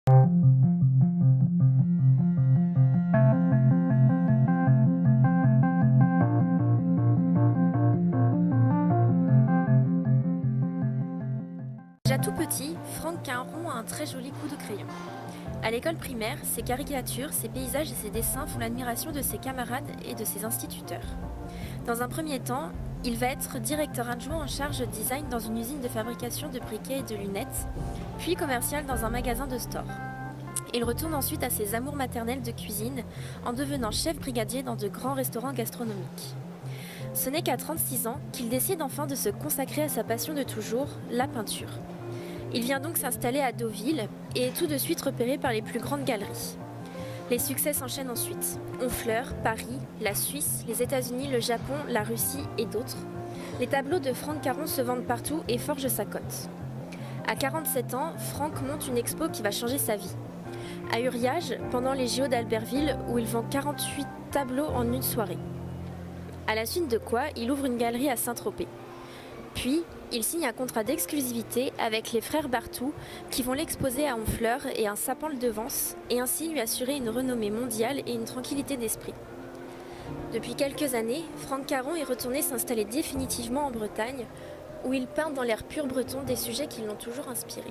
Déjà tout petit, Franck Caron a un très joli coup de crayon. À l'école primaire, ses caricatures, ses paysages et ses dessins font l'admiration de ses camarades et de ses instituteurs. Dans un premier temps, il va être directeur adjoint en charge de design dans une usine de fabrication de briquets et de lunettes, puis commercial dans un magasin de store. Il retourne ensuite à ses amours maternels de cuisine en devenant chef brigadier dans de grands restaurants gastronomiques. Ce n'est qu'à 36 ans qu'il décide enfin de se consacrer à sa passion de toujours, la peinture. Il vient donc s'installer à Deauville et est tout de suite repéré par les plus grandes galeries. Les succès s'enchaînent ensuite. Honfleur, Paris, la Suisse, les États-Unis, le Japon, la Russie et d'autres. Les tableaux de Franck Caron se vendent partout et forgent sa cote. À 47 ans, Franck monte une expo qui va changer sa vie. À Uriage, pendant les JO d'Albertville, où il vend 48 tableaux en une soirée. À la suite de quoi, il ouvre une galerie à Saint-Tropez. Puis, il signe un contrat d'exclusivité avec les frères Barthou qui vont l'exposer à Honfleur et un Sapin-le-Devance et ainsi lui assurer une renommée mondiale et une tranquillité d'esprit. Depuis quelques années, Franck Caron est retourné s'installer définitivement en Bretagne où il peint dans l'air pur breton des sujets qui l'ont toujours inspiré.